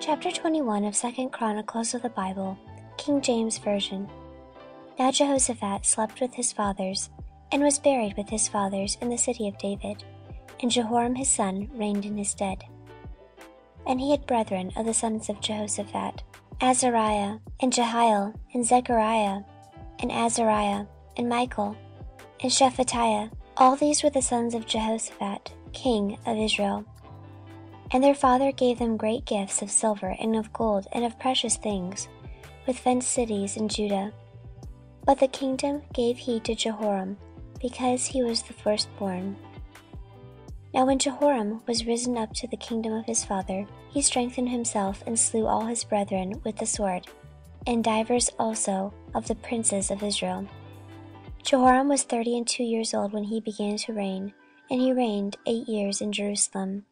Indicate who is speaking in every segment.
Speaker 1: Chapter 21 of 2 Chronicles of the Bible, King James Version. Now Jehoshaphat slept with his fathers, and was buried with his fathers in the city of David. And Jehoram his son reigned in his stead. And he had brethren of the sons of Jehoshaphat, Azariah, and Jehiel, and Zechariah, and Azariah, and Michael, and Shephatiah. All these were the sons of Jehoshaphat, king of Israel. And their father gave them great gifts of silver and of gold and of precious things, with fenced cities in Judah. But the kingdom gave he to Jehoram, because he was the firstborn. Now when Jehoram was risen up to the kingdom of his father, he strengthened himself, and slew all his brethren with the sword, and divers also of the princes of Israel. Jehoram was 32 years old when he began to reign, and he reigned 8 years in Jerusalem.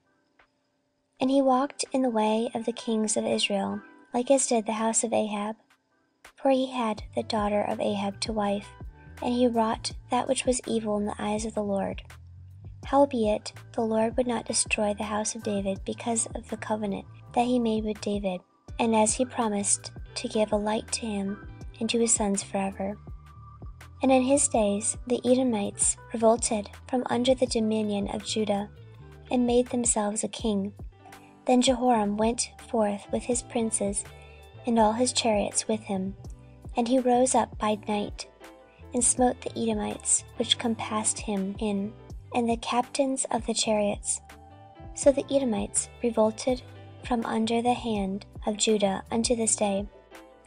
Speaker 1: And he walked in the way of the kings of Israel, like as did the house of Ahab. For he had the daughter of Ahab to wife, and he wrought that which was evil in the eyes of the Lord. Howbeit the Lord would not destroy the house of David because of the covenant that he made with David, and as he promised to give a light to him and to his sons forever. And in his days the Edomites revolted from under the dominion of Judah, and made themselves a king. Then Jehoram went forth with his princes and all his chariots with him, and he rose up by night, and smote the Edomites which compassed him in, and the captains of the chariots. So the Edomites revolted from under the hand of Judah unto this day.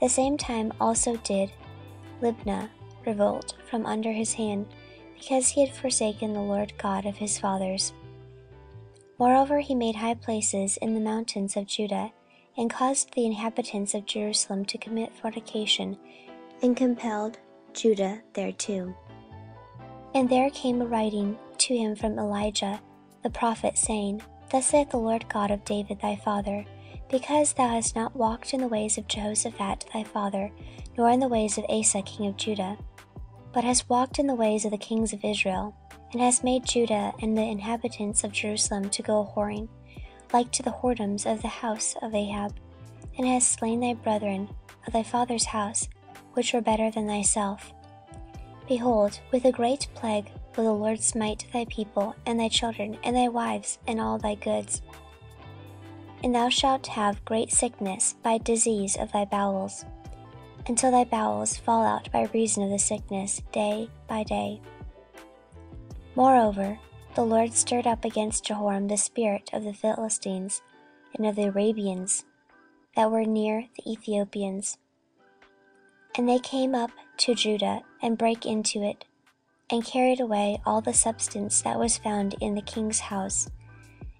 Speaker 1: The same time also did Libnah revolt from under his hand, because he had forsaken the Lord God of his fathers. Moreover, he made high places in the mountains of Judah, and caused the inhabitants of Jerusalem to commit fornication, and compelled Judah thereto. And there came a writing to him from Elijah the prophet, saying, Thus saith the Lord God of David thy father, because thou hast not walked in the ways of Jehoshaphat thy father, nor in the ways of Asa king of Judah, but hast walked in the ways of the kings of Israel, and hast made Judah and the inhabitants of Jerusalem to go a-whoring, like to the whoredoms of the house of Ahab, and hast slain thy brethren of thy father's house, which were better than thyself. Behold, with a great plague will the Lord smite thy people, and thy children, and thy wives, and all thy goods. And thou shalt have great sickness by disease of thy bowels, until thy bowels fall out by reason of the sickness day by day. Moreover, the Lord stirred up against Jehoram the spirit of the Philistines and of the Arabians that were near the Ethiopians. And they came up to Judah, and brake into it, and carried away all the substance that was found in the king's house,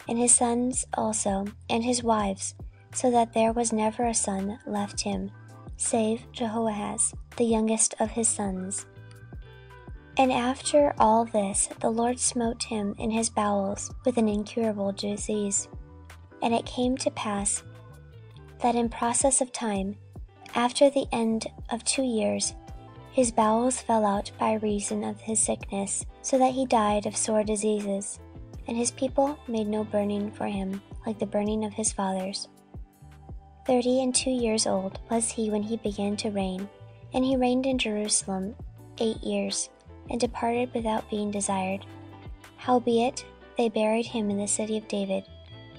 Speaker 1: and his sons also, and his wives, so that there was never a son left him, save Jehoahaz, the youngest of his sons. And after all this the Lord smote him in his bowels with an incurable disease. And it came to pass that in process of time, after the end of 2 years, his bowels fell out by reason of his sickness, so that he died of sore diseases. And his people made no burning for him, like the burning of his fathers. 32 years old was he when he began to reign, and he reigned in Jerusalem 8 years, and departed without being desired. Howbeit they buried him in the city of David,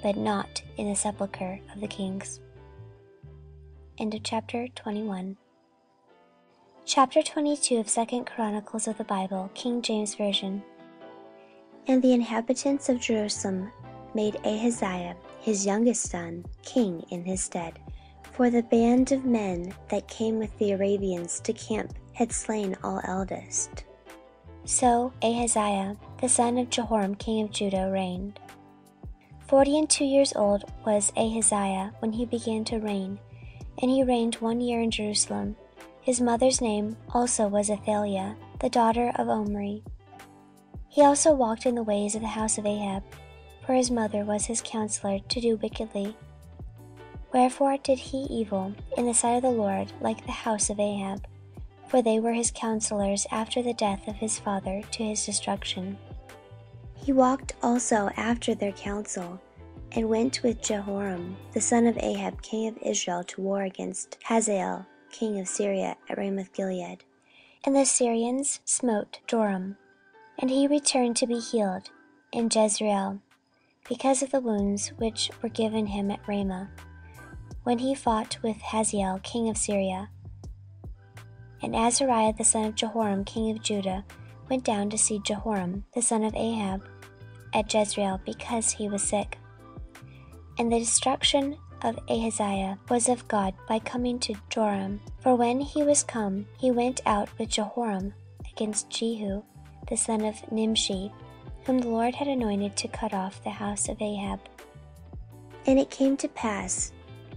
Speaker 1: but not in the sepulchre of the kings. End of chapter 21. Chapter 22 of 2 Chronicles of the Bible, King James Version. And the inhabitants of Jerusalem made Ahaziah his youngest son king in his stead, for the band of men that came with the Arabians to camp had slain all eldest. So Ahaziah the son of Jehoram king of Judah reigned. 42 years old was Ahaziah when he began to reign, and he reigned 1 year in Jerusalem. His mother's name also was Athaliah, the daughter of Omri. He also walked in the ways of the house of Ahab, for his mother was his counselor to do wickedly. Wherefore did he evil in the sight of the Lord, like the house of Ahab, for they were his counselors after the death of his father to his destruction. He walked also after their counsel, and went with Jehoram the son of Ahab king of Israel to war against Hazael king of Syria at Ramoth-Gilead. And the Syrians smote Joram, and he returned to be healed in Jezreel, because of the wounds which were given him at Ramah, when he fought with Hazael king of Syria. And Azariah the son of Jehoram king of Judah went down to see Jehoram the son of Ahab at Jezreel, because he was sick. And the destruction of Ahaziah was of God by coming to Joram. For when he was come, he went out with Jehoram against Jehu the son of Nimshi, whom the Lord had anointed to cut off the house of Ahab. And it came to pass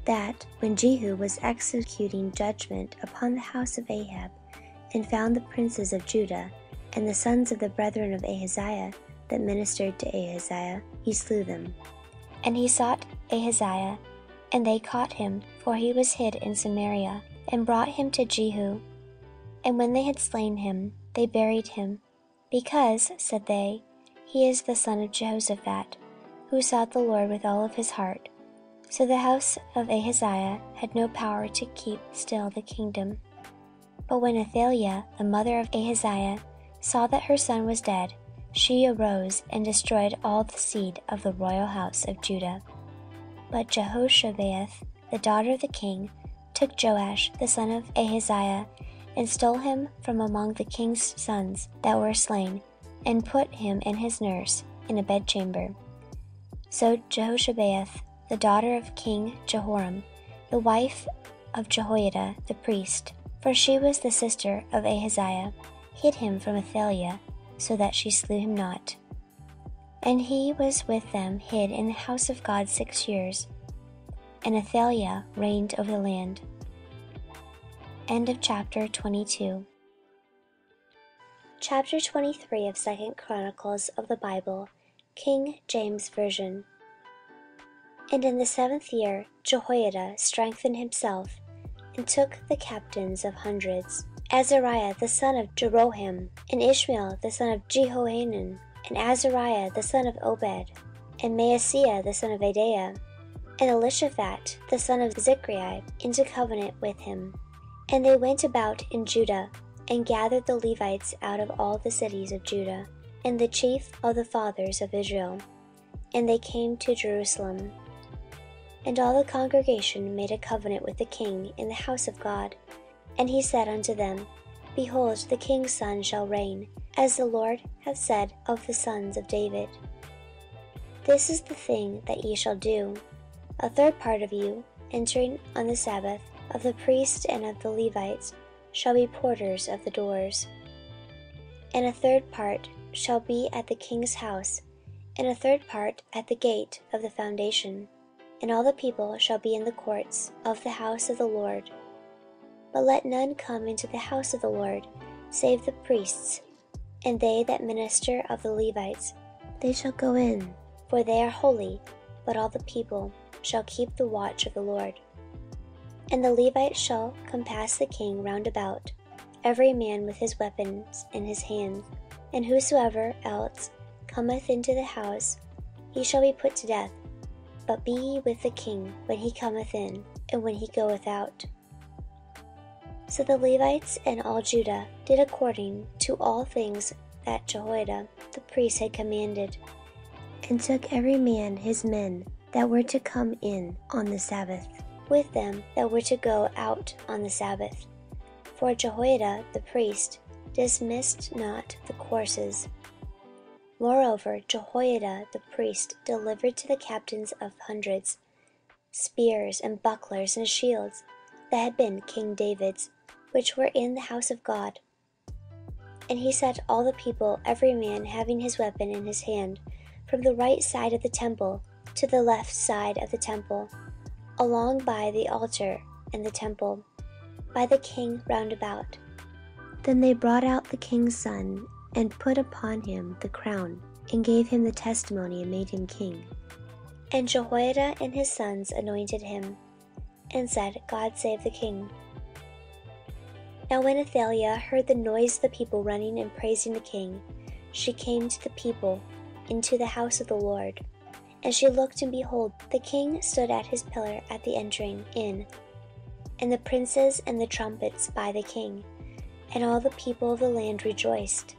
Speaker 1: that, when Jehu was executing judgment upon the house of Ahab, and found the princes of Judah and the sons of the brethren of Ahaziah that ministered to Ahaziah, he slew them. And he sought Ahaziah, and they caught him, for he was hid in Samaria, and brought him to Jehu. And when they had slain him, they buried him, because, said they, he is the son of Jehoshaphat, who sought the Lord with all of his heart. So the house of Ahaziah had no power to keep still the kingdom. But when Athaliah, the mother of Ahaziah, saw that her son was dead, she arose and destroyed all the seed of the royal house of Judah. But Jehoshabeath, the daughter of the king, took Joash the son of Ahaziah, and stole him from among the king's sons that were slain, and put him and his nurse in a bedchamber. So Jehoshabeath, the daughter of King Jehoram, the wife of Jehoiada the priest, for she was the sister of Ahaziah, hid him from Athaliah, so that she slew him not. And he was with them hid in the house of God 6 years. And Athaliah reigned over the land. End of chapter 22. Chapter 23 of 2 Chronicles of the Bible, King James Version. And in the 7th year Jehoiada strengthened himself, and took the captains of hundreds, Azariah the son of Jeroham, and Ishmael the son of Jehohanan, and Azariah the son of Obed, and Maaseiah the son of Adaiah, and Elishaphat the son of Zichri, into covenant with him. And they went about in Judah, and gathered the Levites out of all the cities of Judah, and the chief of the fathers of Israel, and they came to Jerusalem. And all the congregation made a covenant with the king in the house of God. And he said unto them, Behold, the king's son shall reign, as the Lord hath said of the sons of David. This is the thing that ye shall do. A third part of you, entering on the Sabbath, of the priests and of the Levites, shall be porters of the doors. And a third part shall be at the king's house, and a third part at the gate of the foundation. And all the people shall be in the courts of the house of the Lord. But let none come into the house of the Lord, save the priests, and they that minister of the Levites. They shall go in, for they are holy, but all the people shall keep the watch of the Lord. And the Levites shall compass the king round about, every man with his weapons in his hand. And whosoever else cometh into the house, he shall be put to death. But be ye with the king when he cometh in, and when he goeth out. So the Levites and all Judah did according to all things that Jehoiada the priest had commanded, and took every man his men that were to come in on the Sabbath, with them that were to go out on the Sabbath. For Jehoiada the priest dismissed not the courses. Moreover, Jehoiada the priest delivered to the captains of hundreds spears and bucklers and shields that had been King David's, which were in the house of God. And he set all the people, every man having his weapon in his hand, from the right side of the temple to the left side of the temple, along by the altar and the temple, by the king round about. Then they brought out the king's son, and put upon him the crown, and gave him the testimony, and made him king. And Jehoiada and his sons anointed him, and said, God save the king. Now when Athaliah heard the noise of the people running and praising the king, she came to the people into the house of the Lord. And she looked, and behold, the king stood at his pillar at the entering in, and the princes and the trumpets by the king. And all the people of the land rejoiced,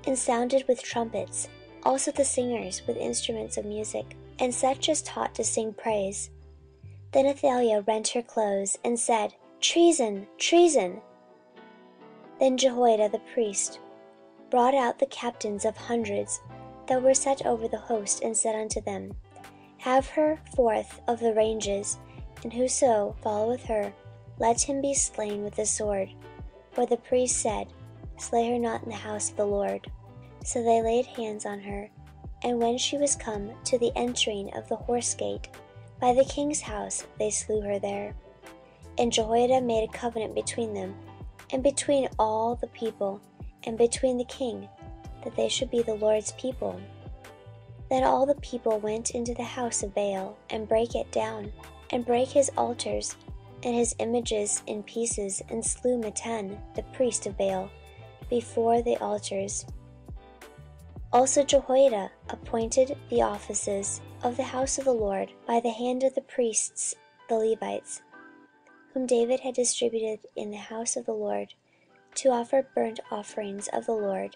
Speaker 1: and sounded with trumpets, also the singers with instruments of music, and such as taught to sing praise. Then Athaliah rent her clothes, and said, Treason! Treason! Then Jehoiada the priest brought out the captains of hundreds that were set over the host, and said unto them, Have her forth of the ranges, and whoso followeth her, let him be slain with the sword. For the priest said, Slay her not in the house of the Lord. So they laid hands on her. And when she was come to the entering of the horse gate by the king's house, they slew her there. And Jehoiada made a covenant between them, and between all the people, and between the king, that they should be the Lord's people. Then all the people went into the house of Baal, and brake it down, and brake his altars and his images in pieces, and slew Mattan the priest of Baal before the altars. Also Jehoiada appointed the offices of the house of the Lord by the hand of the priests the Levites, whom David had distributed in the house of the Lord, to offer burnt offerings of the Lord,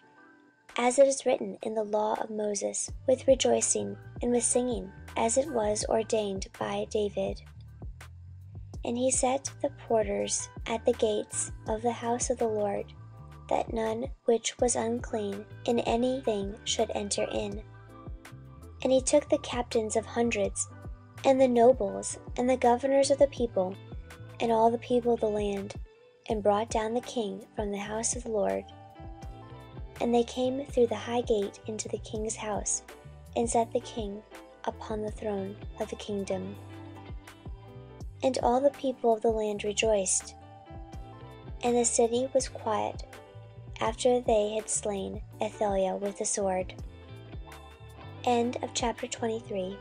Speaker 1: as it is written in the law of Moses, with rejoicing and with singing, as it was ordained by David. And he set the porters at the gates of the house of the Lord, that none which was unclean in anything should enter in. And he took the captains of hundreds, and the nobles, and the governors of the people, and all the people of the land, and brought down the king from the house of the Lord. And they came through the high gate into the king's house, and set the king upon the throne of the kingdom. And all the people of the land rejoiced, and the city was quiet, after they had slain Athaliah with the sword. End of chapter 23.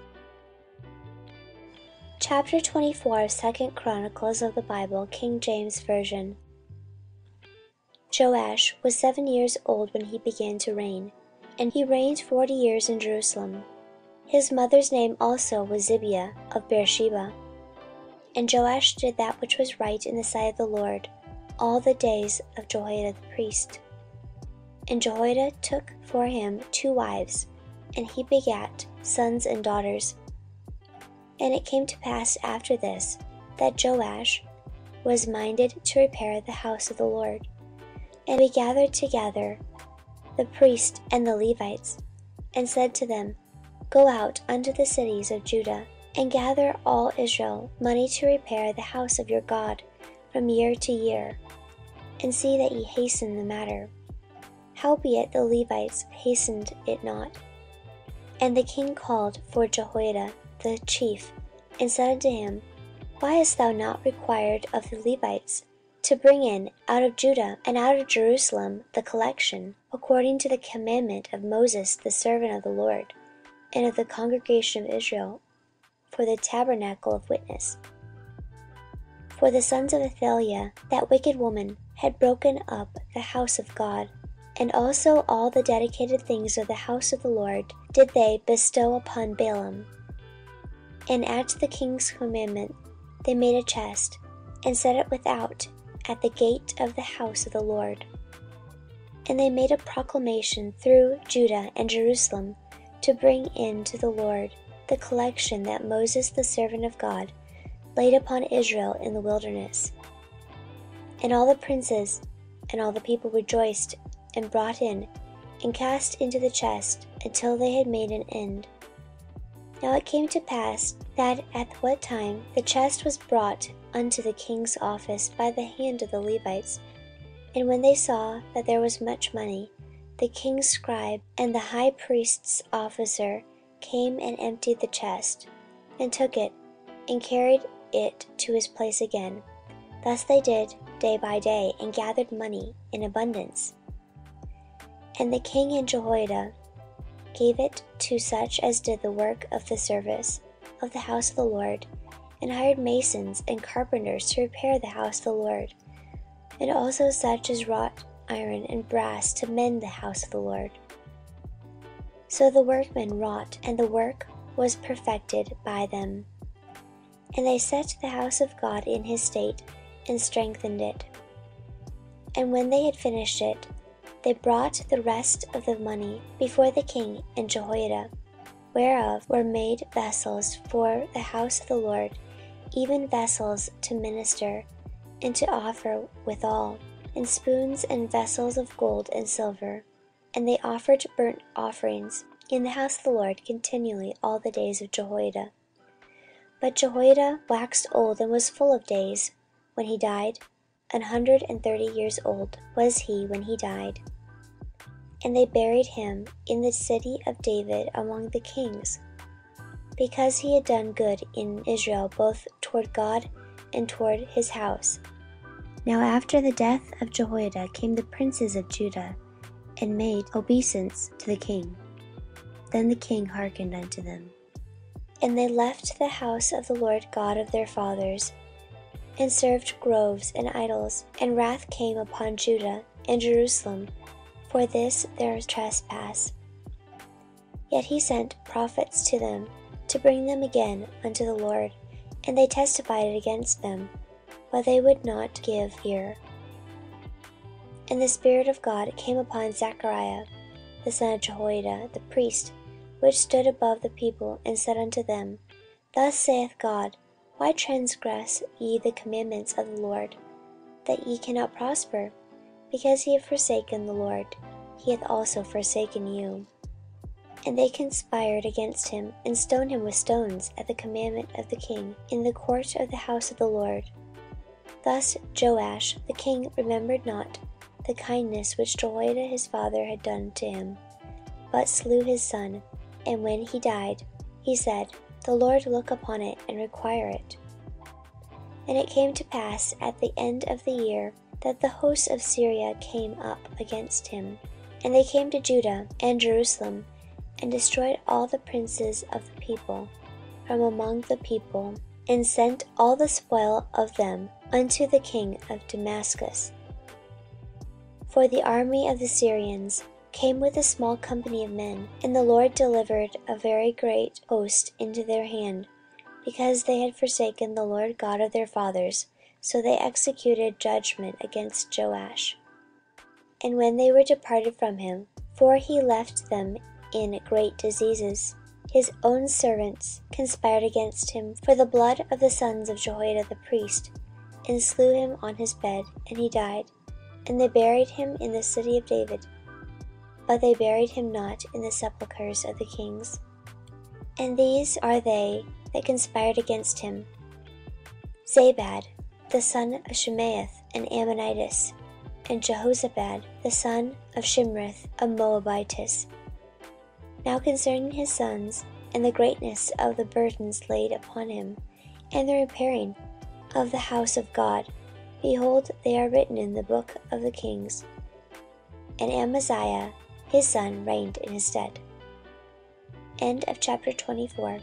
Speaker 1: Chapter 24 of 2 Chronicles of the Bible, King James Version. Joash was 7 years old when he began to reign, and he reigned 40 years in Jerusalem. His mother's name also was Zibiah of Beersheba. And Joash did that which was right in the sight of the Lord all the days of Jehoiada the priest. And Jehoiada took for him 2 wives, and he begat sons and daughters. And it came to pass after this, that Joash was minded to repair the house of the Lord. And he gathered together the priests and the Levites, and said to them, Go out unto the cities of Judah, and gather all Israel money to repair the house of your God from year to year, and see that ye hasten the matter. Howbeit the Levites hastened it not. And the king called for Jehoiada the chief, and said unto him, Why hast thou not required of the Levites to bring in out of Judah and out of Jerusalem the collection, according to the commandment of Moses the servant of the Lord, and of the congregation of Israel, for the tabernacle of witness? For the sons of Athaliah, that wicked woman, had broken up the house of God, and also all the dedicated things of the house of the Lord did they bestow upon Balaam. And at the king's commandment they made a chest, and set it without at the gate of the house of the Lord. And they made a proclamation through Judah and Jerusalem to bring in to the Lord the collection that Moses the servant of God laid upon Israel in the wilderness. And all the princes and all the people rejoiced, and brought in, and cast into the chest, until they had made an end. Now it came to pass that at what time the chest was brought unto the king's office by the hand of the Levites, and when they saw that there was much money, the king's scribe and the high priest's officer came and emptied the chest, and took it, and carried it to his place again. Thus they did day by day, and gathered money in abundance. And the king and Jehoiada gave it to such as did the work of the service of the house of the Lord, and hired masons and carpenters to repair the house of the Lord, and also such as wrought iron and brass to mend the house of the Lord. So the workmen wrought, and the work was perfected by them. And they set the house of God in his state, and strengthened it. And when they had finished it, they brought the rest of the money before the king and Jehoiada, whereof were made vessels for the house of the Lord, even vessels to minister, and to offer withal, and spoons and vessels of gold and silver. And they offered burnt offerings in the house of the Lord continually all the days of Jehoiada. But Jehoiada waxed old, and was full of days when he died. 130 years old was he when he died. And they buried him in the city of David among the kings, because he had done good in Israel both toward God and toward his house. Now after the death of Jehoiada came the princes of Judah, and made obeisance to the king. Then the king hearkened unto them. And they left the house of the Lord God of their fathers, and served groves and idols. And wrath came upon Judah and Jerusalem for this their trespass. Yet he sent prophets to them, to bring them again unto the Lord. And they testified against them, but they would not give ear. And the Spirit of God came upon Zechariah the son of Jehoiada the priest, which stood above the people, and said unto them, Thus saith God, Why transgress ye the commandments of the Lord, that ye cannot prosper? Because ye have forsaken the Lord, he hath also forsaken you. And they conspired against him, and stoned him with stones at the commandment of the king in the court of the house of the Lord. Thus Joash the king remembered not the kindness which Jehoiada his father had done to him, but slew his son. And when he died, he said, The Lord look upon it, and require it. And it came to pass at the end of the year, that the hosts of Syria came up against him. And they came to Judah and Jerusalem, and destroyed all the princes of the people from among the people, and sent all the spoil of them unto the king of Damascus. For the army of the Syrians came with a small company of men, and the Lord delivered a very great host into their hand, because they had forsaken the Lord God of their fathers. So they executed judgment against Joash. And when they were departed from him, for he left them in great diseases, his own servants conspired against him for the blood of the sons of Jehoiada the priest, and slew him on his bed, and he died. And they buried him in the city of David, but they buried him not in the sepulchres of the kings. And these are they that conspired against him: Zabad the son of Shemaeth, an Ammonitess, and Jehozabad the son of Shimrith, a Moabitess. Now concerning his sons, and the greatness of the burdens laid upon him, and the repairing of the house of God, behold, they are written in the book of the kings. And Amaziah his son reigned in his stead. End of chapter 24.